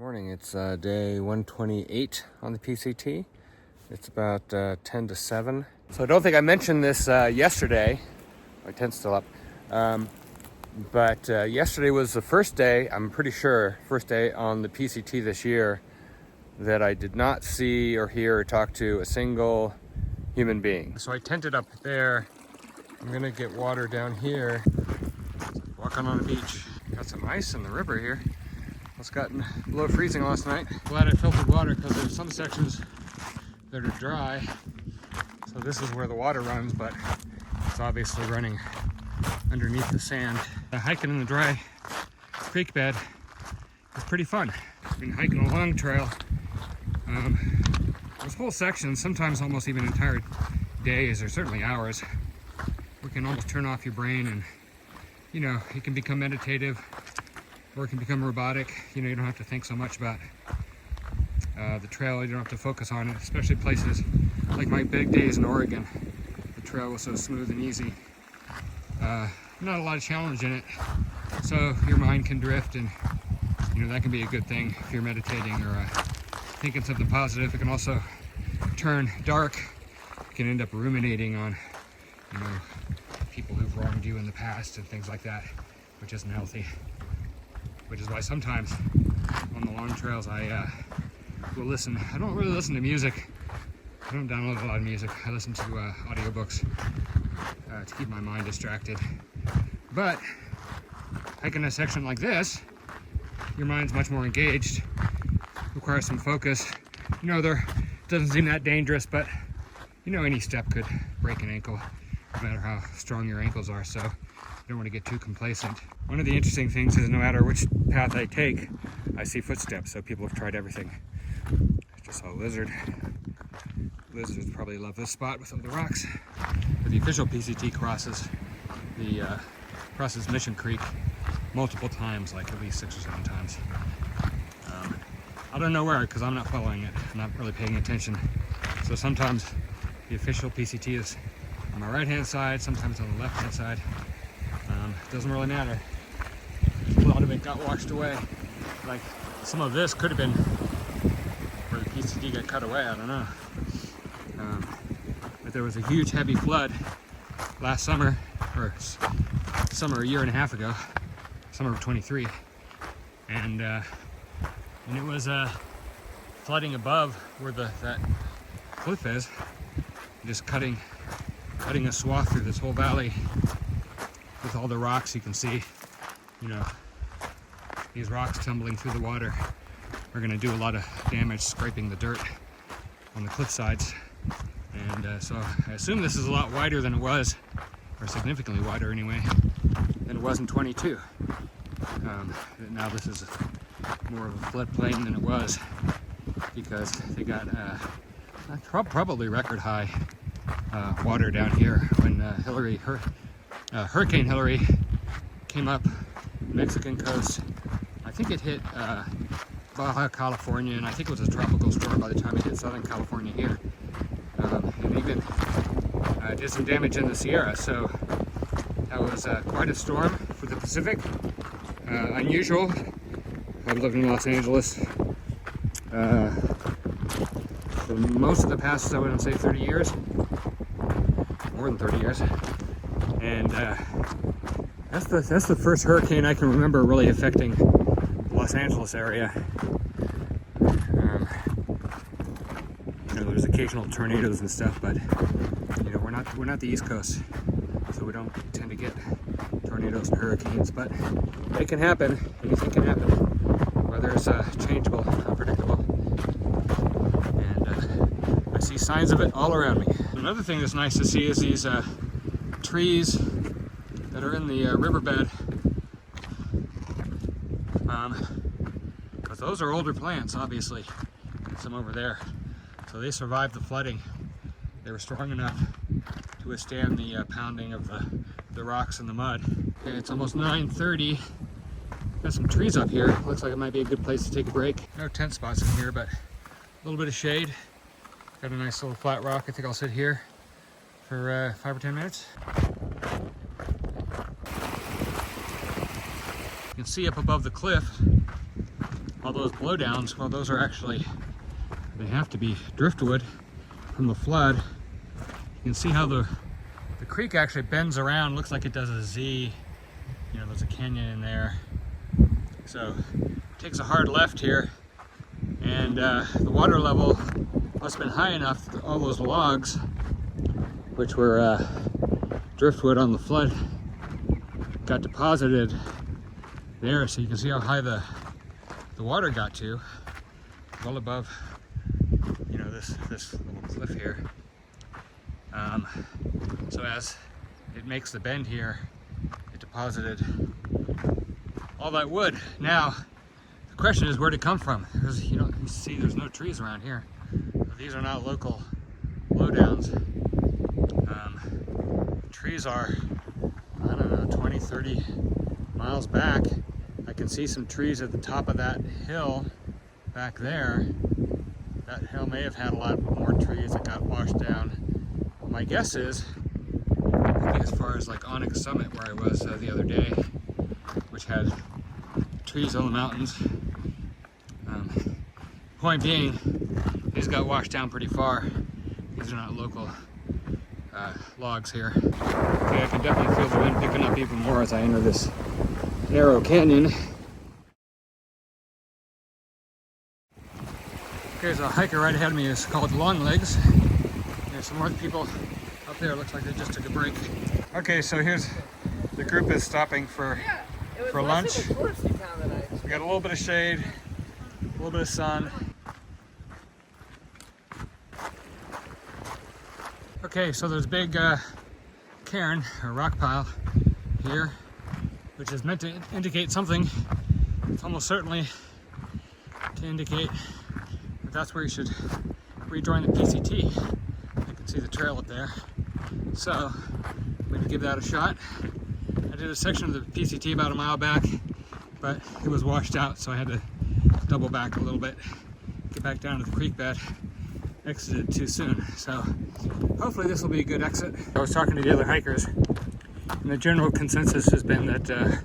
Morning, it's day 128 on the PCT. It's about 10 to 7. So I don't think I mentioned this yesterday. My tent's still up. But yesterday was the first day, I'm pretty sure, first day on the PCT this year that I did not see or hear or talk to a single human being. So I tented up there. I'm gonna get water down here. Walking on a beach. Got some ice in the river here. It's gotten below freezing last night. Glad I filtered water because there's some sections that are dry. So this is where the water runs, but it's obviously running underneath the sand. Hiking in the dry creek bed is pretty fun. I've been hiking a long trail. Those whole sections, sometimes almost even entire days or certainly hours, we can almost turn off your brain and, you know, it can become meditative. Or it can become robotic. You know, you don't have to think so much about the trail. You don't have to focus on it, especially places like my big days in Oregon. The trail was so smooth and easy. Not a lot of challenge in it. So your mind can drift, and you know that can be a good thing if you're meditating or thinking something positive. It can also turn dark. You can end up ruminating on, you know, people who've wronged you in the past and things like that, which isn't healthy. Which is why sometimes on the long trails I will listen. I don't really listen to music. I don't download a lot of music. I listen to audiobooks to keep my mind distracted. But hiking a section like this, your mind's much more engaged. Requires some focus. You know, there doesn't seem that dangerous, but you know any step could break an ankle, no matter how strong your ankles are. So you don't want to get too complacent. One of the interesting things is no matter which path I take, I see footsteps, so people have tried everything. I just saw a lizard. Lizards probably love this spot with all the rocks. But the official PCT crosses Mission Creek multiple times, like at least 6 or 7 times. I don't know where, because I'm not following it. I'm not really paying attention. So sometimes the official PCT is on my right-hand side, sometimes on the left-hand side. Doesn't really matter. A lot of it got washed away. Like some of this could have been where the PCT got cut away, I don't know. But there was a huge heavy flood last summer, or summer a year and a half ago, summer of 23. And it was flooding above where that cliff is, just cutting a swath through this whole valley. With all the rocks you can see, you know, these rocks tumbling through the water are going to do a lot of damage, scraping the dirt on the cliff sides. And so I assume this is a lot wider than it was, or significantly wider anyway, than it was in 22. Now this is more of a floodplain than it was, because they got probably record high water down here when Hurricane Hillary came up Mexican coast. I think it hit Baja California, and I think it was a tropical storm by the time it hit Southern California here. And even did some damage in the Sierra, so that was quite a storm for the Pacific. Unusual. I've lived in Los Angeles for most of the past, I wouldn't say 30 years, more than 30 years. And that's the first hurricane I can remember really affecting the Los Angeles area. You know, there's occasional tornadoes and stuff, but you know we're not the East Coast, so we don't tend to get tornadoes and hurricanes. But it can happen. Anything can happen. Weather's changeable, unpredictable, and I see signs of it all around me. Another thing that's nice to see is these trees that are in the riverbed, because those are older plants, obviously. Some over there, so they survived the flooding. They were strong enough to withstand the pounding of the rocks and the mud. Okay, it's almost 9:30. Got some trees up here. Looks like it might be a good place to take a break. No tent spots in here, but a little bit of shade. Got a nice little flat rock. I think I'll sit here for 5 or 10 minutes. You can see up above the cliff all those blowdowns, well, those are actually, they have to be driftwood from the flood. You can see how the creek actually bends around, looks like it does a Z. You know, there's a canyon in there. So it takes a hard left here, and the water level must have been high enough that all those logs, which were driftwood on the flood, got deposited there. So you can see how high the water got to, well above, you know, this little cliff here. So as it makes the bend here, it deposited all that wood. Now the question is, where'd it come from? Because you don't see, there's no trees around here. These are not local blowdowns. Trees are, I don't know, 20, 30 miles back. I can see some trees at the top of that hill back there. That hill may have had a lot more trees that got washed down. My guess is, I think as far as like Onyx Summit where I was the other day, which had trees on the mountains. Point being, these got washed down pretty far. These are not local logs here. Okay, I can definitely feel the wind picking up even more as I enter this narrow canyon. Okay, so a hiker right ahead of me is called Longlegs. There's some more people up there. Looks like they just took a break. Okay, so here's the group is stopping for lunch. We got a little bit of shade, a little bit of sun. Okay, so there's a big cairn or rock pile here, which is meant to indicate something. It's almost certainly to indicate that that's where you should rejoin the PCT. You can see the trail up there. So I'm going to give that a shot. I did a section of the PCT about a mile back, but it was washed out, so I had to double back a little bit, get back down to the creek bed. Exited too soon, so hopefully this will be a good exit. I was talking to the other hikers, and the general consensus has been that the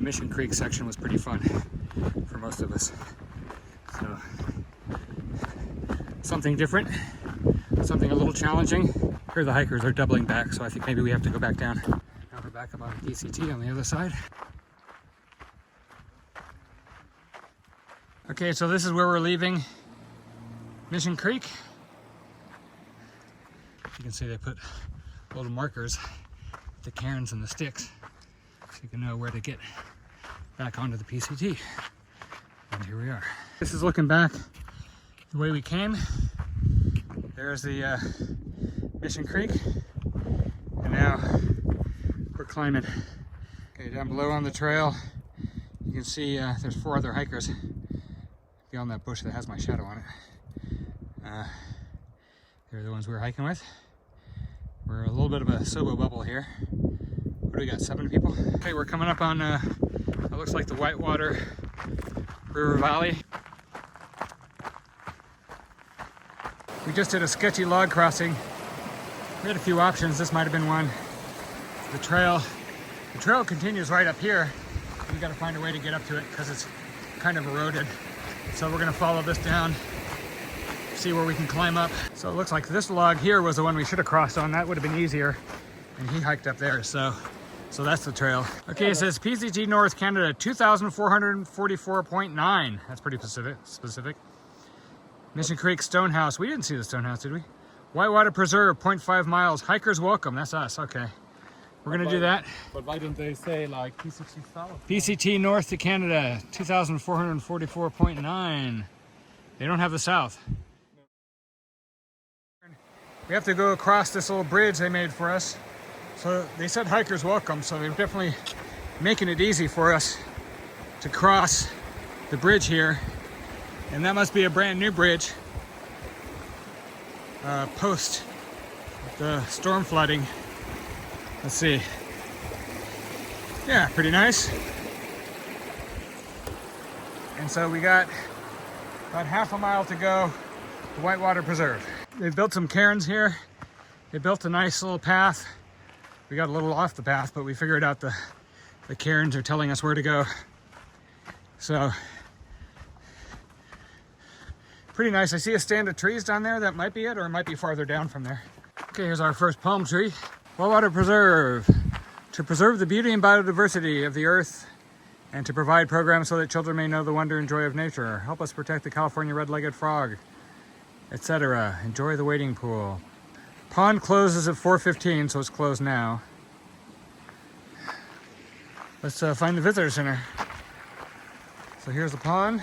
Mission Creek section was pretty fun for most of us. So something different, something a little challenging. Here the hikers are doubling back, so I think maybe we have to go back down. Now we're back up on the PCT on the other side. Okay, so this is where we're leaving Mission Creek. You can see they put little markers with the cairns and the sticks, so you can know where to get back onto the PCT. And here we are. This is looking back the way we came. There's the Mission Creek, and now we're climbing. Okay, down below on the trail, you can see there's 4 other hikers beyond that bush that has my shadow on it. They're the ones we were hiking with. We're a little bit of a Sobo bubble here. What do we got, 7 people? Okay, we're coming up on it looks like the Whitewater River Valley. We just did a sketchy log crossing. We had a few options. This might have been one. The trail continues right up here. We got to find a way to get up to it because it's kind of eroded. So we're gonna follow this down, see where we can climb up. So it looks like this log here was the one we should have crossed on. That would have been easier. And he hiked up there, so that's the trail. Okay, it says PCT North Canada 2,444.9. That's pretty specific. Mission Creek Stonehouse. We didn't see the Stonehouse, did we? Whitewater Preserve, 0.5 miles. Hikers welcome. That's us. Okay. We're going to do that. But why don't they say like PCT South? PCT North to Canada, 2,444.9. They don't have the South. We have to go across this little bridge they made for us. So they said hikers welcome, so they're definitely making it easy for us to cross the bridge here. And that must be a brand new bridge post the storm flooding. Let's see. Yeah, pretty nice. And so we got about half a mile to go to Whitewater Preserve. They've built some cairns here. They built a nice little path. We got a little off the path, but we figured out the cairns are telling us where to go. So Pretty nice. I see a stand of trees down there. That might be it, or it might be farther down from there. Okay, here's our first palm tree. Whitewater Preserve. To preserve the beauty and biodiversity of the earth and to provide programs so that children may know the wonder and joy of nature. Help us protect the California red-legged frog, etc. Enjoy the wading pool. Pond closes at 4:15, so it's closed now. Let's find the visitor center. So here's the pond.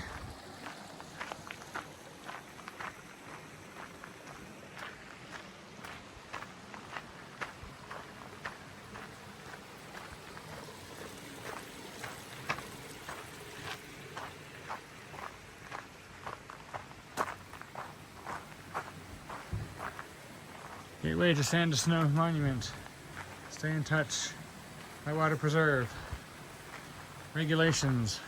Gateway to Sand to Snow Monument. Stay in touch. Whitewater Preserve. Regulations.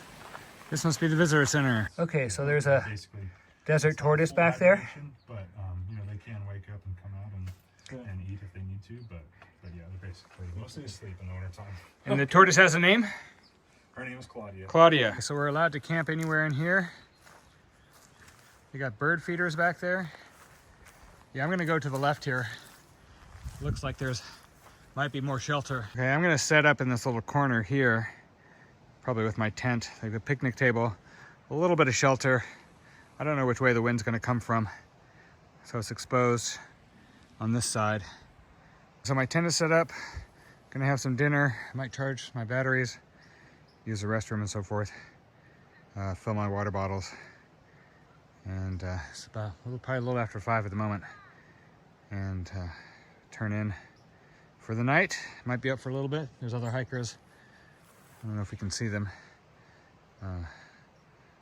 This must be the visitor center. Okay, so there's a basically desert tortoise back there. But you know, they can wake up and come out and eat if they need to, but yeah, they're basically mostly asleep in the wintertime. And the tortoise has a name? Her name is Claudia. Claudia. So we're allowed to camp anywhere in here. We got bird feeders back there. Yeah, I'm gonna go to the left here. Looks like might be more shelter. Okay, I'm gonna set up in this little corner here, probably with my tent, like a picnic table, a little bit of shelter. I don't know which way the wind's gonna come from, so it's exposed on this side. So my tent is set up, gonna have some dinner, I might charge my batteries, use the restroom and so forth, fill my water bottles, and it's about probably a little after 5 at the moment, and turn in for the night. Might be up for a little bit. There's other hikers. I don't know if we can see them.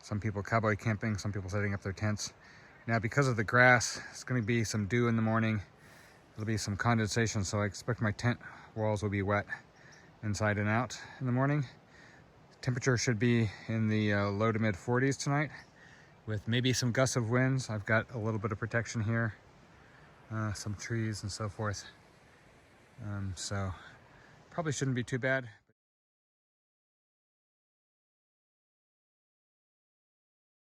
Some people cowboy camping, some people setting up their tents. Now because of the grass, it's going to be some dew in the morning. There'll be some condensation, so I expect my tent walls will be wet inside and out in the morning. Temperature should be in the low to mid 40s tonight with maybe some gusts of winds. I've got a little bit of protection here. Some trees and so forth. So probably shouldn't be too bad.